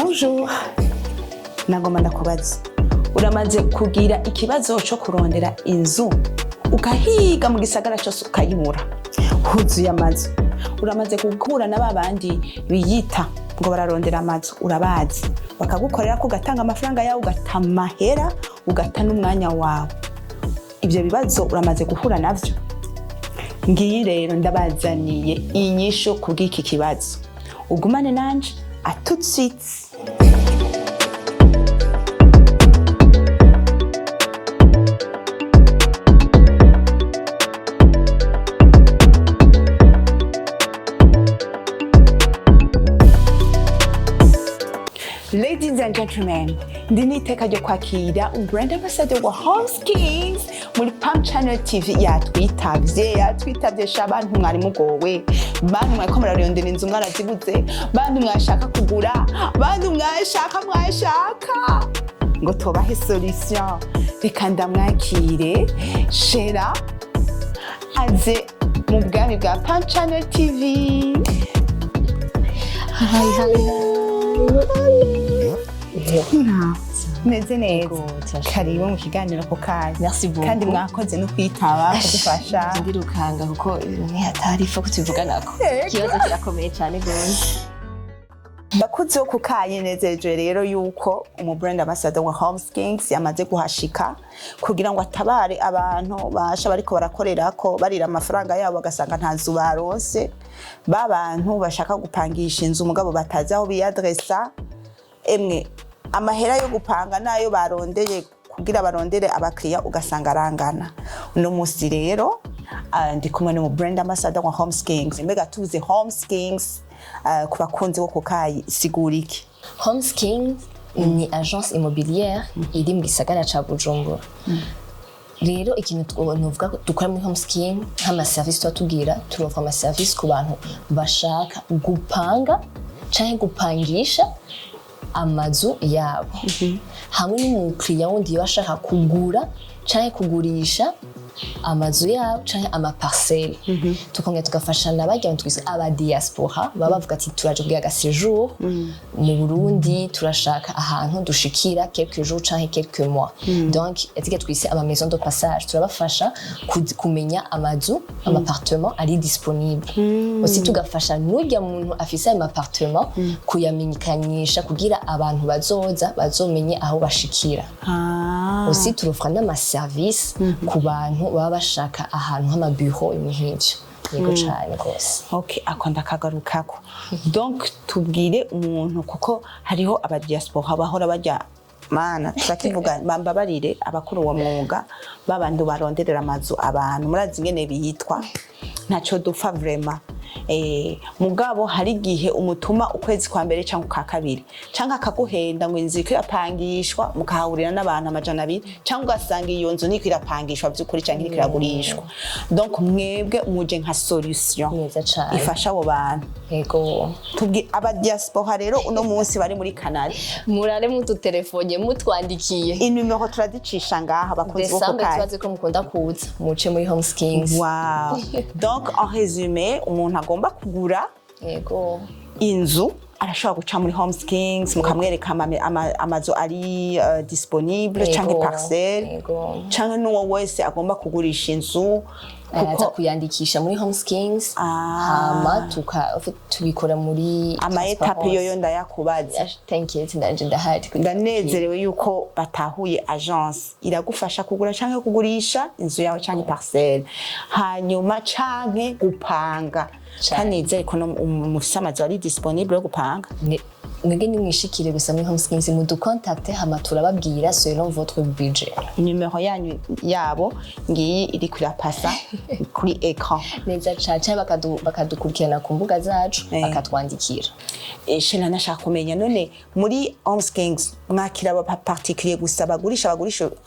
Bonjour. Nagomba ndakubaza. Uramaze kugira ikibazo cyo kurondera inzu ukahiga mu gisagara cyose ukayibura. Huzuye amazu. Uramaze gukura na babandi biyita ngo bararondera amazu urabazi. Bakagukorera ko gatanga amafaranga yawe ugatamahera ugata n'umwanya wawe. Ibyo bibazo uramaze guhura navyo. Ngiyi rero ndabazaniye inyishu kubw'iki kibazo. Ugumane nanje à tout de suite. Ladies and gentlemen, ndiniteka ryo kwakira brand ambassador wa HOMESKINGS muri PAM CHANNEL TV yatwitavye shabantu mwari mugowe bantu mwako murarondera inzu mwarazibuze bantu mwashaka kugura bantu mwashaka ngo tobahe solution reka ndamwakire Shera aze mu bwami bwa PAM CHANNEL TV. Hi. Meze neza karibu mu kiganiro ko kaje. Merci beaucoup. Kandi mwakoze no kwitaba kudufasha. Ndirukanga kuko ni hatarifa kutuvuganako. Kibazo kirakomeye cyane gose. Bakuze ku kaye nezeje rero yuko brand ambassador wa HOMESKINGS yamaze guhashika kugira ngo atabare abantu basha bariko barakorerako barira amafaranga yabo bagasanga ntazu baronse babantu bashaka gupangisha inzu mugabo batazi aho biyadressa emwe amahera yo gupanga nayo barondeye kugira barondere abakiriya ugasanga arangana. Uno musi rero ndi kumwe no brand ambassador wa HOMESKINGS. Mbega tuze HOMESKINGS ku bakunzi bo kukayi siguriki. HOMESKINGS ni agence immobilière iri mu gisagara ca Bujumbura. Rero ikintu novuga dukora muri HOMESKINGS nk'ama service twatugira turofha ama service ku bantu bashaka gupanga canke gupangisha amazu yabo. Hamwe n'umukiriya wundi bashaka kugura canke kugurisha amazu yabo canke ama parcelle. Tukongera tugafashana barya twise aba diaspora baba bavuga ati turaje kugira ga séjour mu Burundi turashaka ahantu dushikira quelques jours canke quelques mois. Donc etige twise ama maison de passage turabafasha kumenya amazu ama appartement ari disponible. Aussi tugafasha n'urya muntu afise ama appartement kuyamenyekanisha kugira abantu bazomenye aho bashikira. Aussi turofra n'ama service ku bantu baba bashaka ahantu nk'ama bureau imihivyo. Yego cyane gose. Okay, akonda kagarukako. Donc tubwire umuntu kuko hariho aba diaspora bahora bajya mana turakivuga bambabarire abakuru wa mwuga babantu baronderera amazu abantu murazi ngene biyitwa ntaco dupfa vraiment. Mugabo hari gihe umutuma ukwezi kwa mbere cyangwa ka kabiri cyangwa akaguhenda ngo inzu irapangishwa mukahurira n'abantu amajana 2 cyangwa ugasanga iyo nzu niko irapangishwa by'ukuri cyangwa niko iragurishwa. Donc mwebwe umuje nka solution neza cyane ifasha abo bantu. Yego tubwi aba diaspora rero uno munsi bari muri Canada murare mutu telefone mutwandikiye inimero turadicisha ngaha bakunze boko kaye twaze ko mukunda kuza muce muri HOMESKINGS. Wow. Donc en résumé umuntu agomba kugura yego inzu arashobora guca muri HOMESKINGS mukamwereka amazu ari disponible canke parcelle canke n'uwo wese agomba kugurisha inzu kuko kuyandikisha muri HOMESKINGS hama tubikora muri ama etape yoyo ndayakubaza. Thank you ndanje ndahari ndanezerewe yuko batahuye agence iragufasha kugura canke kugurisha inzu yawe canke parcelle hanyuma canke gupanga kanizeye ko mufise amazu ari disponible yo gupanga. Mwege nimwishikire gusa muri HOMESKINGS muducontacte hama turababwira selon votre budget. Numero yanyu yabo ngiyi iri kurapasa kuri écran. Neza cyane bakadukurikirana ku mbuga zacu bakatwandikira. Shela nashaka kumenya none muri HOMESKINGS mwakira aba particulier gusa bagurisha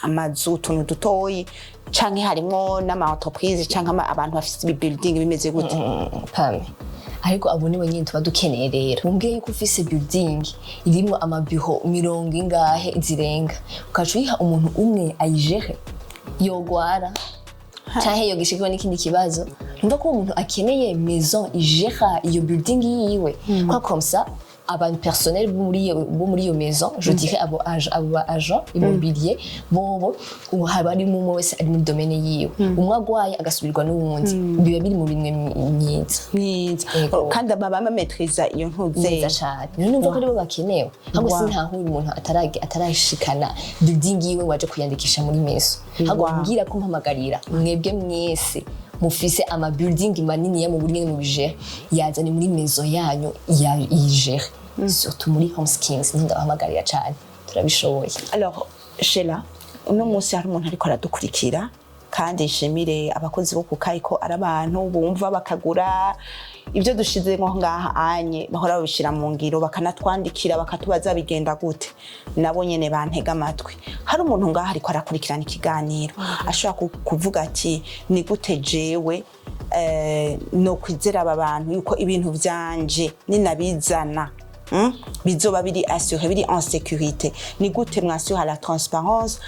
amazu tuntu dutoyi canke harimo n'ama entreprise canke abantu bafite building bimeze gute? Pame ariko abo ni wenyine tuba dukeneye rero umbwiye yuko ufise building irimo ama bureau 70 ingahe zirenga ukacuyiha umuntu umwe ayijere yogwara canke yogishikwa n'ikindi kibazo numva ko umuntu akeneye maison ijera iyo building yiwe kwa comme ça abantu personnel bo muri iyo maison je dirais abo agent immobilier bobo haba ari mu wese ari mu domaine yiwe umwe agwaye agasubirwa n'uwundi biba biri mu binwe myiza kandi baba maîtriser iyo ntuze neza cyane numva ko aribo bakenewe ahubwo sintaho umuntu atarashikana building yiwe waje kuyandikisha muri maison ahubwo mbwira ko mpamagarira mwebwe mwese mufise ama building manini ya mu buryo mu bije yazane muri maison yanyu yigere surtout muri HOMESKINGS ndabahamagarira cyane turabishoboye. Alors Sheila uno munsi hari umuntu ariko aradukurikira kandi nshimire abakozi bo kukayi ko ari abantu bumva bakagura ibyo dushize ngo ngaha anye bahora babishira mu ngiro bakanatwandikira bakatubaza bigenda gute nabo nyene bantega amatwi. Hari umuntu ngaha ariko arakurikirana ikiganiro ashobora kuvuga ati ni gute jewe no kwizera aba bantu yuko ibintu vyanje ninabizana bizoba biri assuré biri en sécurité. Ni gute mwasura la transparence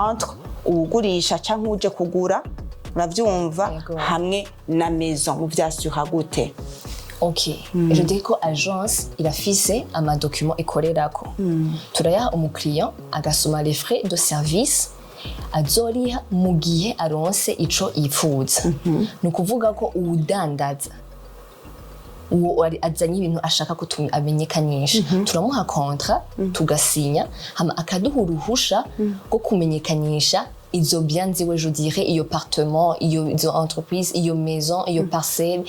entre ugurisha canke uje kugura uravyumva hamwe na maison mu vyasura gute? Ok, je dis ko agence irafise ama document ikorerako turayaha umukiriya agasoma les frais de service azoriha mu gihe aronse ico yifuza ni ukuvuga ko uwudandaza uwo azanye ibintu ashaka ko amenyekanisha turamuha contrat tugasinya hama akaduha uruhusha rwo kumenyekanisha izo biens ziwe je dirais iyo appartement iyo entreprise iyo maison iyo parcelle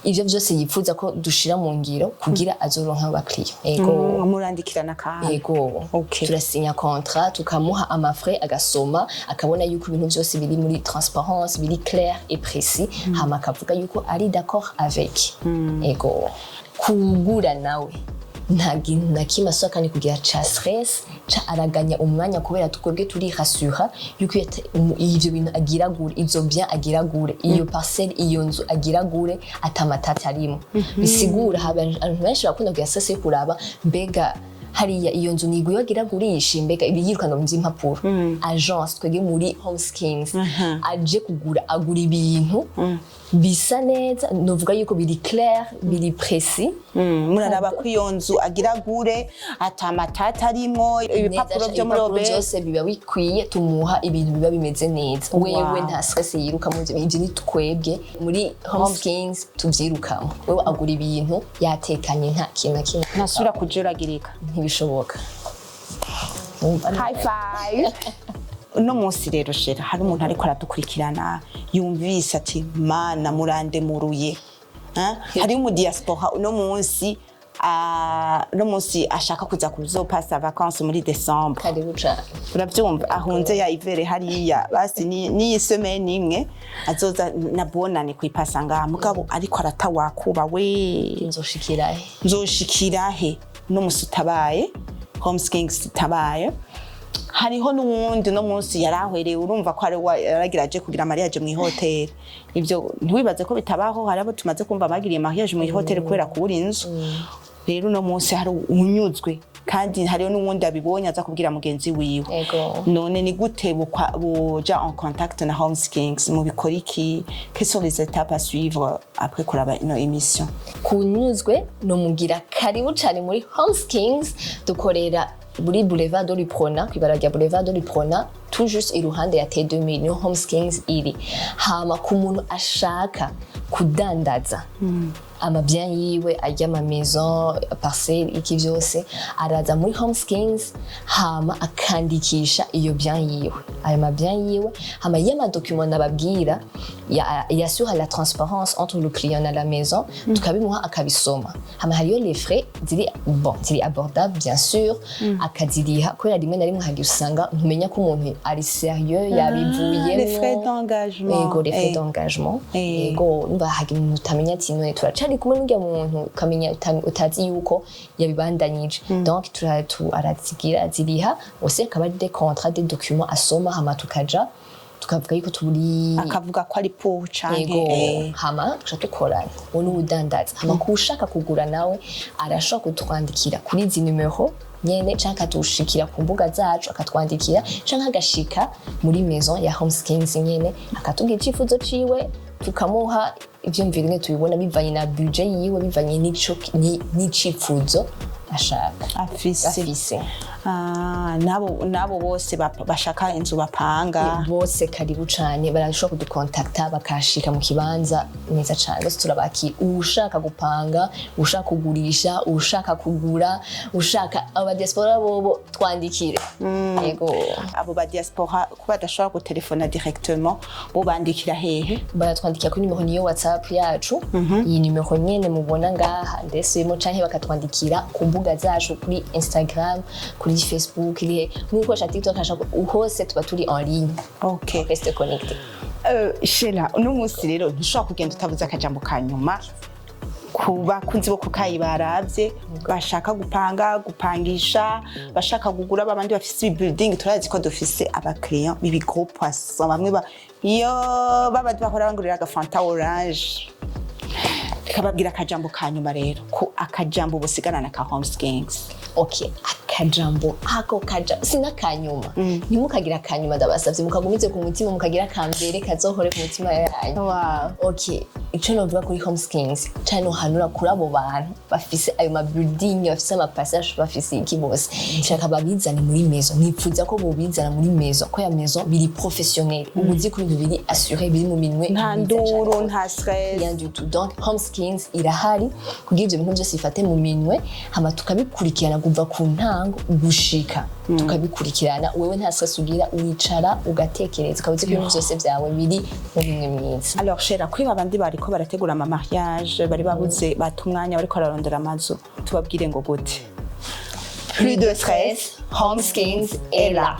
ivyo vyose yifuza ko dushira mu ngiro kugira azoronka abakiriya. Ego murandikirana kandi ego turasinya contrat tukamuha amafrais agasoma akabona yuko ibintu byose biri muri transparence biri clair et précis hama akavuga yuko ari d'accord avec. Ego kugura nawe nta kimwe asohoka ni kugira ca stress ca araganya umwanya kubera twebwe turi rasura yuko ivyo bintu agiragure izo bien agiragure iyo parcelle iyo nzu agiragure atamatata arimo bisigura abantu benshi bakunda kugira stress yo kuraba mbega hariya iyo nzu niguyo agiragurisha mbega ibiyirukana mu impapuro agence twege muri HOMESKINGS aje kugura agura ibintu bisa neza novuga yuko biri clair biri précis muraraba ko iyo nzu agiragure atamatata arimo ibipapuro byo muri obe byose biba bikwiye tumuha ibintu biba bimeze neza wewe nta stress yiruka mu ivyo ni twebwe muri HOMESKINGS tuvyirukamo wewe agura ibintu yatekanye nta kintu kimwe ntasubira kujuragirika ntibishoboka. High five. Uno munsi rero Sheila hari umuntu ariko aradukurikirana yumvise ati mana murandemuruye hari mu diaspora uno munsi ashaka kuza kuzopasa vacances muri December karibu cyane uravyumva ahunze ya ivere hariya basi ni semaine imwe azoza nabonane kwipasa ngaha mugabo ariko aratawakuba we nzoshikirahe no musutabaye HOMESKINGS tabaye hariho n'uwundi no munsi yarahwereye urumva ko ari yaragiraje kugira mariage mu hotel ivyo ntiwibaze ko bitabaho harabo tumaze kumva bagiriye mariage mu hotel kubera kubura inzu rero no munsi hari unyuzwe kandi hariho n'uwundi abibonye aza kubwira mugenzi wiwe none ni gute boja en contact na HOMESKINGS mu bikora iki quelles sont les étapes à suivre après kuraba ino émission kunyuzwe no mugira karibu cyane muri HOMESKINGS dukorera muri boulevard de l'Iprona kwibaragia boulevard de l'Iprona tout juste iruhande ya T2000 no HOMESKINGS iri hama ku muntu ashaka kudandaza amabien yiwe ajya ma maison parcelle iki vyose araza muri HOMESKINGS hama akandikisha iyo bien yiwe ayo mabien yiwe hama yama document nababwira ya sur la transparence entre le client et la maison tukabimuha akabisoma hama hariyo les frais ziri abordable bien sûr akaziriha kubera rimwe na rimwe hagiye usanga ntumenya ko umuntu ari sérieux yabivuye les frais d'engagement ego les frais d'engagement ego mba hagiye utamenya ati none turacari kumwe n'ugiye muntu ukamenya utazi yuko yabibandanyije donc arazigira ziriha ose akaba ari des contrats des documents asoma hama tukavuga yuko turi akavuga ko ari pour canke hama tukorana uno udandaza hama kushaka kugura nawe arashaka kutwandikira kuri izi numero nyene canke atushikira ku mbuga zacu akatwandikira canke agashika muri maison ya HOMESKINGS nyene akatubwira icifuzo ciwe tukamuha ivyo mvirine tubibona bivanye na budget yiwe bivanye n'icifuzo ashaka afise nabo bose bashaka inzu bapanga bose karibu cane barashobora kudukontakta bakashika mu kibanza neza cane bose turabakira ushaka gupanga ushaka kugurisha ushaka kugura ushaka aba diaspora bobo twandikire yego abo ba diaspora kuba badashobora gutelefona directement bo bandikira hehe baratwandikira kuri nimero niyo WhatsApp yacu iyi nimero nyene mubona ngaha ndetse mo canke bakatwandikira ku mbuga zacu kuri Instagram kuri Facebook nuko cha TikTok ashaka hose tuba turi en ligne. Okay, reste connecté. Shela uno munsi rero ntushobora kugenda utavuze akajambo kanyuma kuba kunzi bo kukayi baravye bashaka gupanga gupangisha bashaka kugura babandi bafise building turazi ko dufise aba client bibi gros poisson bamwe iyo babandi bahora bangurira agafanta orange kababwira akajambo kanyuma rero ko akajambo busigana na ka HOMESKINGS. Okay, akajambo ako sina kanyuma ntimukagira kanyuma ndabasavye mukagumize ku mutima mukagira kambere kazohore ku mutima yanyu. Wow. Okay, ico novuga kuri HOMESKINGS cyane hanura kuri abo bantu bafise ayo ma building bafise ama passage bafise iki bose nshaka babizane muri maison nipfuza ko bobizana muri maison ko ya maison biri professionnel ubuzi kuri bibiri assuré biri mu minwe nta nduru nta stress rien du tout. Donc HOMESKINGS irahari kugira ivyo bintu byose ifate mu minwe hama tukabikurikirana kuva ku ntango gushika tukabikurikirana wewe nta stress ugira wicara ugatekereza ukabuze ko ibintu byose byawe biri mu bimwe mwiza. Alors Shera kuri babandi bariko barategura ama mariage bari babuze batumwanya bariko bararondera amazu tubabwire ngo gute Plus de stress, HOMESKINGS est là.